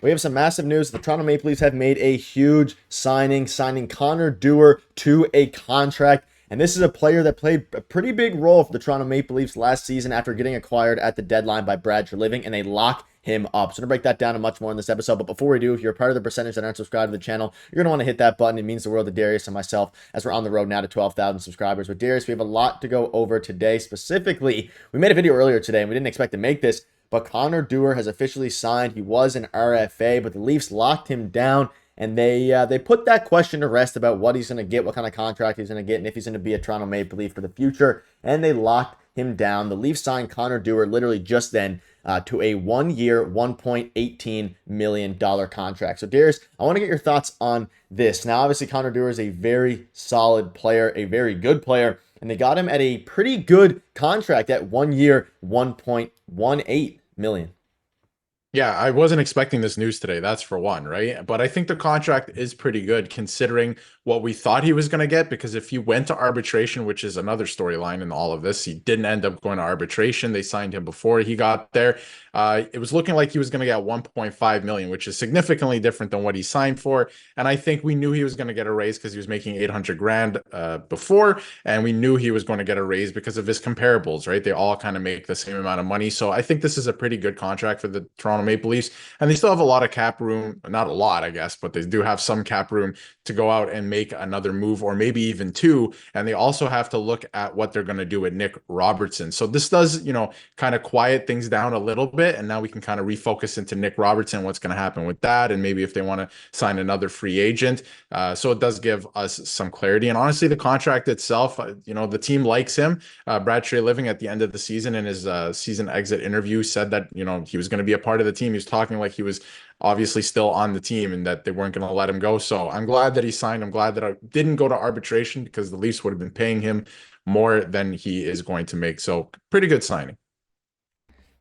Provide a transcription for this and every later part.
We have some massive news. The Toronto Maple Leafs have made a huge signing Connor Dewar to a contract. And this is a player that played a pretty big role for the Toronto Maple Leafs last season after getting acquired at the deadline by Brad Treliving, and they lock him up. So I'm going to break that down and much more in this episode. But before we do, if you're a part of the percentage that aren't subscribed to the channel, you're going to want to hit that button. It means the world to Darius and myself as we're on the road now to 12,000 subscribers. With Darius, we have a lot to go over today. Specifically, we made a video earlier today, and we didn't expect to make this, but Connor Dewar has officially signed. He was an RFA, but the Leafs locked him down. And they put that question to rest about what he's going to get, what kind of contract he's going to get, and if he's going to be a Toronto Maple Leaf for the future. And they locked him down. The Leafs signed Connor Dewar literally just then to a 1-year, $1.18 million contract. So, Darius, I want to get your thoughts on this. Now, obviously, Connor Dewar is a very solid player, a very good player, and they got him at a pretty good contract at 1 year, $1.18 million. Yeah, I wasn't expecting this news today. That's for one, right? But I think the contract is pretty good considering what we thought he was going to get, because if he went to arbitration, which is another storyline in all of this, he didn't end up going to arbitration. They signed him before he got there. It was looking like he was going to get 1.5 million, which is significantly different than what he signed for. And I think we knew he was going to get a raise because he was making 800 grand before, and we knew he was going to get a raise because of his comparables, right? They all kind of make the same amount of money. So I think this is a pretty good contract for the Toronto Maple Leafs, and they still have a lot of cap room. Not a lot, I guess, but they do have some cap room to go out and make another move, or maybe even two. And they also have to look at what they're going to do with Nick Robertson. So this does, kind of quiet things down a little bit. And now we can kind of refocus into Nick Robertson, what's going to happen with that. And maybe if they want to sign another free agent. So it does give us some clarity. And honestly, the contract itself, the team likes him. Brad Treliving at the end of the season in his season exit interview said that, he was going to be a part of the team. He was talking like he was obviously still on the team and that they weren't going to let him go. So I'm glad that he signed. I'm glad that I didn't go to arbitration, because the Leafs would have been paying him more than he is going to make. So pretty good signing.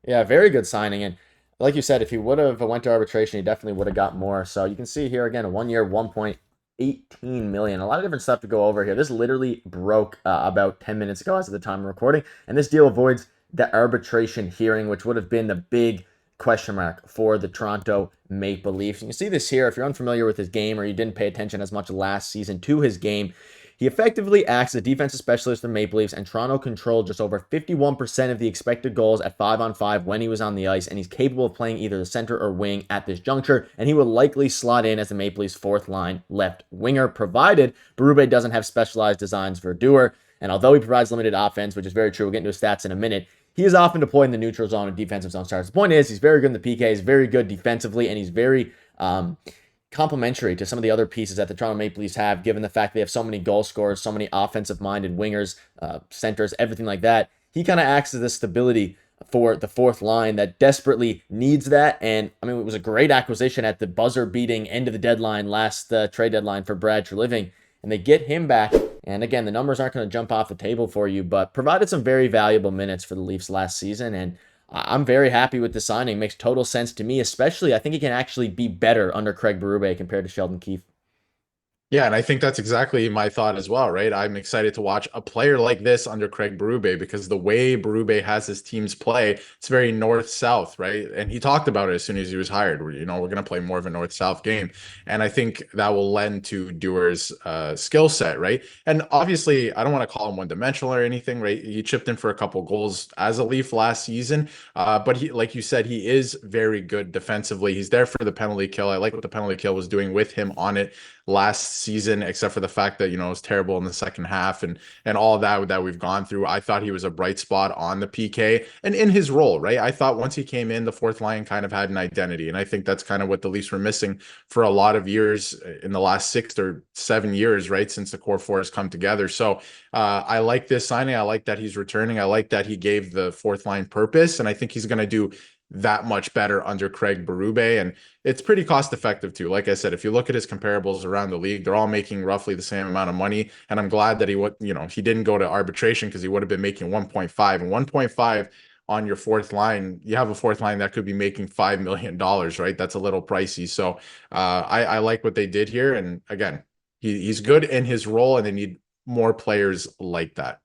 Yeah, very good signing. And like you said, if he would have went to arbitration, he definitely would have got more. So you can see here again, a 1 year, 1.18 million. A lot of different stuff to go over here. This literally broke about 10 minutes ago as of the time of recording. And this deal avoids the arbitration hearing, which would have been the big question mark for the Toronto Maple Leafs. And you see this here. If you're unfamiliar with his game, or you didn't pay attention as much last season to his game, he effectively acts as a defensive specialist for the Maple Leafs, and Toronto controlled just over 51% of the expected goals at 5-on-5 when he was on the ice, and he's capable of playing either the center or wing at this juncture, and he will likely slot in as the Maple Leafs' fourth line left winger, provided Berube doesn't have specialized designs for Dewar. And although he provides limited offense, which is very true, we'll get into his stats in a minute, he is often deployed in the neutral zone and defensive zone starts. The point is, he's very good in the PK, he's very good defensively, and he's very complementary to some of the other pieces that the Toronto Maple Leafs have, given the fact they have so many goal scorers, so many offensive-minded wingers, centers, everything like that. He kind of acts as this stability for the fourth line that desperately needs that. And, I mean, it was a great acquisition at the buzzer-beating end of the deadline, last trade deadline for Brad Treliving. And they get him back. And again, the numbers aren't going to jump off the table for you, but provided some very valuable minutes for the Leafs last season. And I'm very happy with the signing. Makes total sense to me, especially I think he can actually be better under Craig Berube compared to Sheldon Keefe. Yeah, and I think that's exactly my thought as well, right? I'm excited to watch a player like this under Craig Berube, because the way Berube has his teams play, it's very north-south, right? And he talked about it as soon as he was hired. We're going to play more of a north-south game. And I think that will lend to Dewar's skill set, right? And obviously, I don't want to call him one-dimensional or anything, right? He chipped in for a couple goals as a Leaf last season. But he, like you said, he is very good defensively. He's there for the penalty kill. I like what the penalty kill was doing with him on it last season, except for the fact that, it was terrible in the second half and all of that we've gone through. I thought he was a bright spot on the PK and in his role, right? I thought once he came in, the fourth line kind of had an identity. And I think that's kind of what the Leafs were missing for a lot of years in the last 6 or 7 years, right? Since the core four has come together. So I like this signing. I like that he's returning. I like that he gave the fourth line purpose. And I think he's going to do that much better under Craig Berube. And it's pretty cost effective too. Like I said, if you look at his comparables around the league, they're all making roughly the same amount of money. And I'm glad that he didn't go to arbitration, because he would have been making 1.5, and 1.5 on your fourth line. You have a fourth line that could be making $5 million, right? That's a little pricey. So I like what they did here. And again, he's good in his role, and they need more players like that.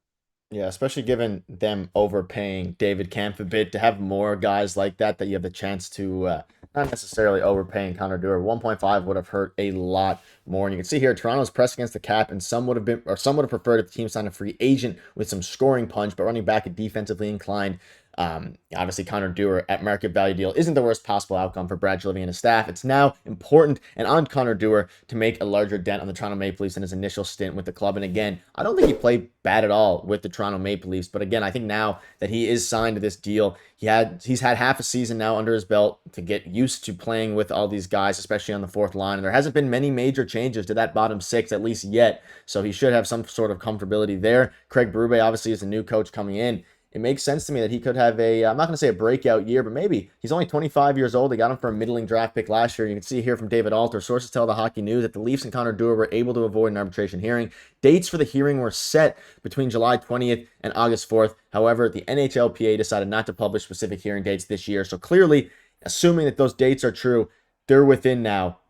Yeah, especially given them overpaying David Kampf a bit, to have more guys like that you have the chance to not necessarily overpaying Connor Dewar. 1.5 would have hurt a lot more. And you can see here, Toronto's pressed against the cap, and some would have been, or some would have preferred if the team signed a free agent with some scoring punch, but running back a defensively inclined. Obviously, Connor Dewar at market value deal isn't the worst possible outcome for Brad Living and his staff. It's now important and on Connor Dewar to make a larger dent on the Toronto Maple Leafs in his initial stint with the club. And again, I don't think he played bad at all with the Toronto Maple Leafs. But again, I think now that he is signed to this deal, he's had half a season now under his belt to get used to playing with all these guys, especially on the fourth line. And there hasn't been many major changes to that bottom six, at least yet. So he should have some sort of comfortability there. Craig Berube obviously is a new coach coming in. It makes sense to me that he could have I'm not going to say a breakout year, but maybe he's only 25 years old. They got him for a middling draft pick last year. You can see here from David Alter, sources tell the Hockey News that the Leafs and Connor Dewar were able to avoid an arbitration hearing. Dates for the hearing were set between July 20th and August 4th. However, the NHLPA decided not to publish specific hearing dates this year. So clearly, assuming that those dates are true, they're within now.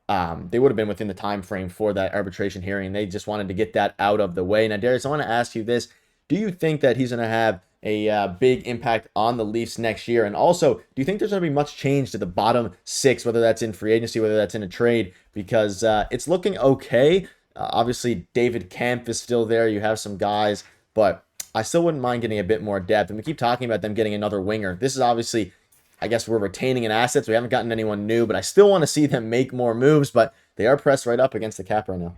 They would have been within the time frame for that arbitration hearing. They just wanted to get that out of the way. Now, Darius, I want to ask you this. Do you think that he's going to have a big impact on the Leafs next year? And also, do you think there's going to be much change to the bottom six, whether that's in free agency, whether that's in a trade? Because it's looking okay. Obviously, David Kemp is still there. You have some guys, but I still wouldn't mind getting a bit more depth. And we keep talking about them getting another winger. This is obviously, I guess we're retaining an asset, so we haven't gotten anyone new, but I still want to see them make more moves, but they are pressed right up against the cap right now.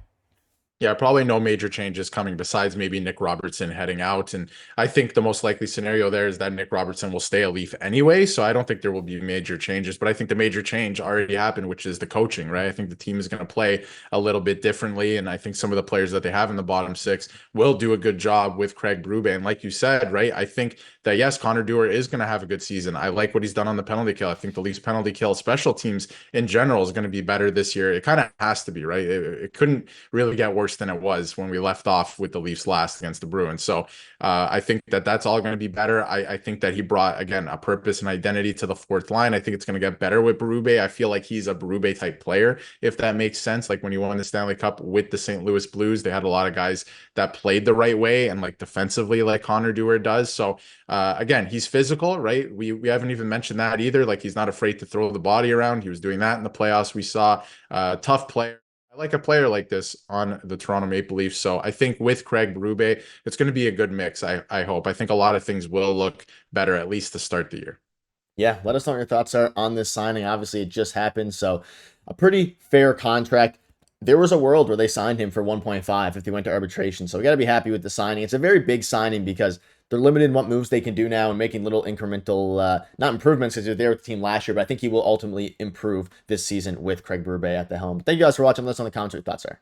Yeah, probably no major changes coming besides maybe Nick Robertson heading out. And I think the most likely scenario there is that Nick Robertson will stay a Leaf anyway. So I don't think there will be major changes, but I think the major change already happened, which is the coaching, right? I think the team is going to play a little bit differently. And I think some of the players that they have in the bottom six will do a good job with Craig Berube. And like you said, right, I think that yes, Connor Dewar is going to have a good season. I like what he's done on the penalty kill. I think the Leafs penalty kill special teams in general is going to be better this year. It kind of has to be, right? It couldn't really get worse than it was when we left off with the Leafs last against the Bruins. So I think that that's all going to be better. I think that he brought, again, a purpose and identity to the fourth line. I think it's going to get better with Berube. I feel like he's a Berube type player, if that makes sense. Like when you won the Stanley Cup with the St. Louis Blues, they had a lot of guys that played the right way and like defensively like Connor Dewar does. So again, he's physical, right? We haven't even mentioned that either. Like he's not afraid to throw the body around. He was doing that in the playoffs. We saw tough player. I like a player like this on the Toronto Maple Leafs. So I think with Craig Berube, it's going to be a good mix. I hope. I think a lot of things will look better, at least to start the year. Yeah, let us know what your thoughts are on this signing. Obviously, it just happened, so a pretty fair contract. There was a world where they signed him for 1.5 if they went to arbitration, so we got to be happy with the signing. It's a very big signing because they're limited in what moves they can do now and making little incremental, not improvements because they're there with the team last year, but I think he will ultimately improve this season with Craig Berube at the helm. Thank you guys for watching. Let us know in the comments what your thoughts are.